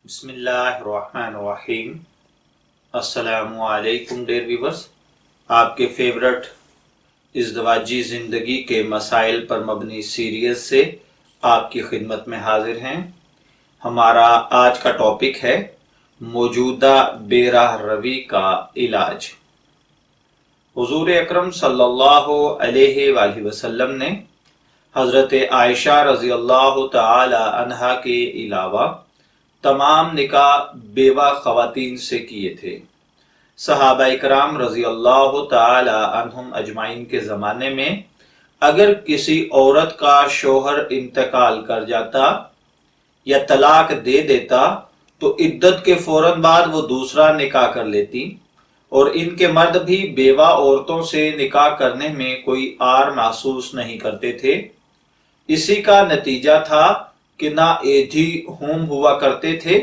بسم اللہ الرحمن الرحیم۔ السلام علیکم ڈیئر ویورز، آپ کے فیورٹ ازدواجی زندگی کے مسائل پر مبنی سیریز سے آپ کی خدمت میں حاضر ہیں۔ ہمارا آج کا ٹاپک ہے موجودہ بے راہ روی کا علاج۔ حضور اکرم صلی اللہ علیہ وآلہ وسلم نے حضرت عائشہ رضی اللہ تعالی عنہا کے علاوہ تمام نکاح بیوہ خواتین سے کیے تھے۔ صحابہ اکرام رضی اللہ تعالی عنہم اجمعین کے زمانے میں اگر کسی عورت کا شوہر انتقال کر جاتا یا طلاق دے دیتا تو عدت کے فوراً بعد وہ دوسرا نکاح کر لیتی، اور ان کے مرد بھی بیوہ عورتوں سے نکاح کرنے میں کوئی عار محسوس نہیں کرتے تھے۔ اسی کا نتیجہ تھا کہ نہ ایدھی ہوم ہوا کرتے تھے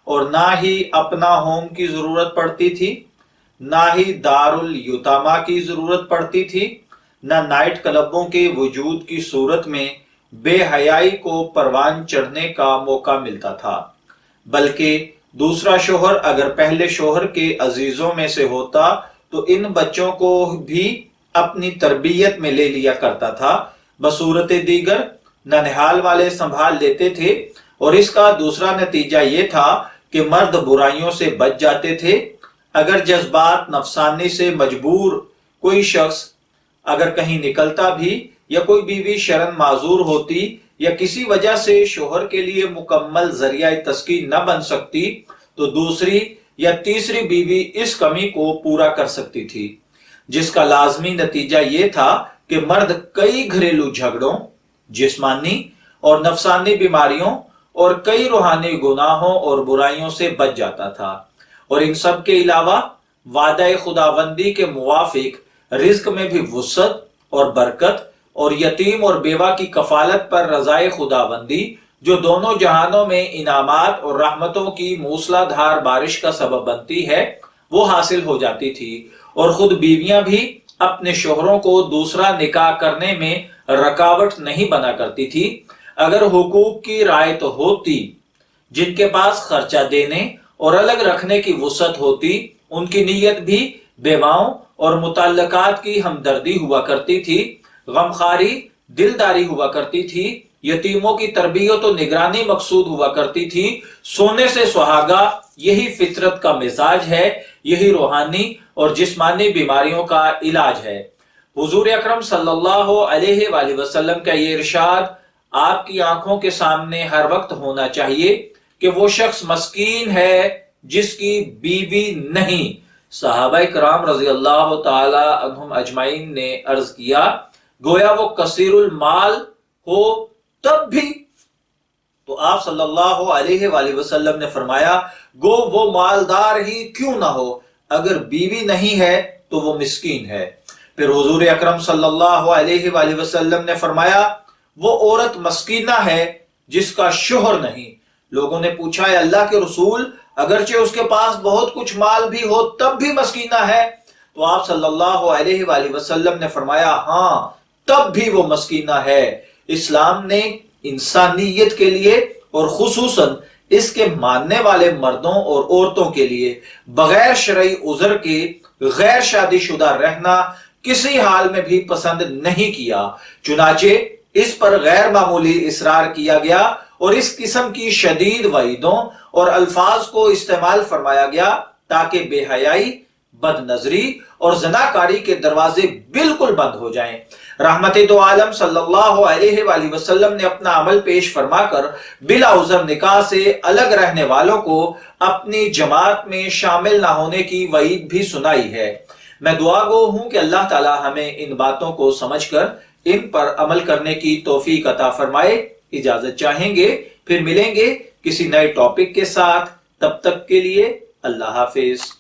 اور نہ ہی اپنا ہوم کی ضرورت پڑتی تھی، نہ ہی دارالیتامہ کی ضرورت پڑتی تھی، نہ نائٹ کلبوں کے وجود کی صورت میں بے حیائی کو پروان چڑھنے کا موقع ملتا تھا، بلکہ دوسرا شوہر اگر پہلے شوہر کے عزیزوں میں سے ہوتا تو ان بچوں کو بھی اپنی تربیت میں لے لیا کرتا تھا، بصورت دیگر ننہال والے سنبھال لیتے تھے، اور اس کا دوسرا نتیجہ یہ تھا کہ مرد برائیوں سے بچ جاتے تھے۔ اگر جذبات نفسانی سے مجبور کوئی شخص اگر کہیں نکلتا بھی، یا کوئی بیوی شرن معذور ہوتی یا کسی وجہ سے شوہر کے لیے مکمل ذریعہ تسکین نہ بن سکتی، تو دوسری یا تیسری بیوی اس کمی کو پورا کر سکتی تھی، جس کا لازمی نتیجہ یہ تھا کہ مرد کئی گھریلو جھگڑوں، جسمانی اور نفسانی بیماریوں اور کئی روحانی گناہوں اور برائیوں سے بچ جاتا تھا، اور ان سب کے علاوہ وعدہ خداوندی کے موافق رزق میں بھی وسعت اور برکت، اور یتیم اور بیوہ کی کفالت پر رضائے خداوندی جو دونوں جہانوں میں انعامات اور رحمتوں کی موسلا دھار بارش کا سبب بنتی ہے، وہ حاصل ہو جاتی تھی، اور خود بیویاں بھی اپنے شوہروں کو دوسرا نکاح کرنے میں رکاوٹ نہیں بنا کرتی تھی۔ اگر حقوق کی رعایت ہوتی، جن کے پاس خرچہ دینے اور الگ رکھنے کی وسعت ہوتی، ان کی نیت بھی بیواؤں اور متعلقات کی ہمدردی ہوا کرتی تھی، غمخواری دلداری ہوا کرتی تھی، یتیموں کی تربیت و نگرانی مقصود ہوا کرتی تھی۔ سونے سے سہاگا یہی فطرت کا مزاج ہے، یہی روحانی اور جسمانی بیماریوں کا علاج ہے۔ حضور اکرم صلی اللہ علیہ وآلہ وسلم کا یہ ارشاد آپ کی آنکھوں کے سامنے ہر وقت ہونا چاہیے کہ وہ شخص مسکین ہے جس کی بیوی نہیں۔ صحابہ کرام رضی اللہ تعالی عنہم اجمعین نے عرض کیا، گویا وہ کثیر المال ہو تب بھی؟ تو آپ صلی اللہ علیہ وآلہ وسلم نے فرمایا، گو وہ مالدار ہی کیوں نہ ہو، اگر بیوی نہیں ہے تو وہ مسکین ہے۔ پھر حضور اکرم صلی اللہ علیہ وآلہ وسلم نے فرمایا، وہ عورت مسکینہ ہے جس کا شوہر نہیں۔ لوگوں نے پوچھا، اے اللہ کے رسول، اگرچہ اس کے پاس بہت کچھ مال بھی ہو تب بھی مسکینہ ہے؟ تو آپ صلی اللہ علیہ وآلہ وسلم نے فرمایا، ہاں تب بھی وہ مسکینہ ہے۔ اسلام نے انسانیت کے لیے اور خصوصاً اس کے ماننے والے مردوں اور عورتوں کے لیے بغیر شرعی عذر کے غیر شادی شدہ رہنا کسی حال میں بھی پسند نہیں کیا، چنانچہ اس پر غیر معمولی اصرار کیا گیا اور اس قسم کی شدید وعیدوں اور الفاظ کو استعمال فرمایا گیا تاکہ بے حیائی، بد نظری اور زناکاری کے دروازے بالکل بند ہو جائیں۔ رحمت دو عالم صلی اللہ علیہ وآلہ وسلم نے اپنا عمل پیش فرما کر بلا عذر نکاح سے الگ رہنے والوں کو اپنی جماعت میں شامل نہ ہونے کی وعید بھی سنائی ہے۔ میں دعا گو ہوں کہ اللہ تعالی ہمیں ان باتوں کو سمجھ کر ان پر عمل کرنے کی توفیق عطا فرمائے۔ اجازت چاہیں گے، پھر ملیں گے کسی نئے ٹاپک کے ساتھ، تب تک کے لیے اللہ حافظ۔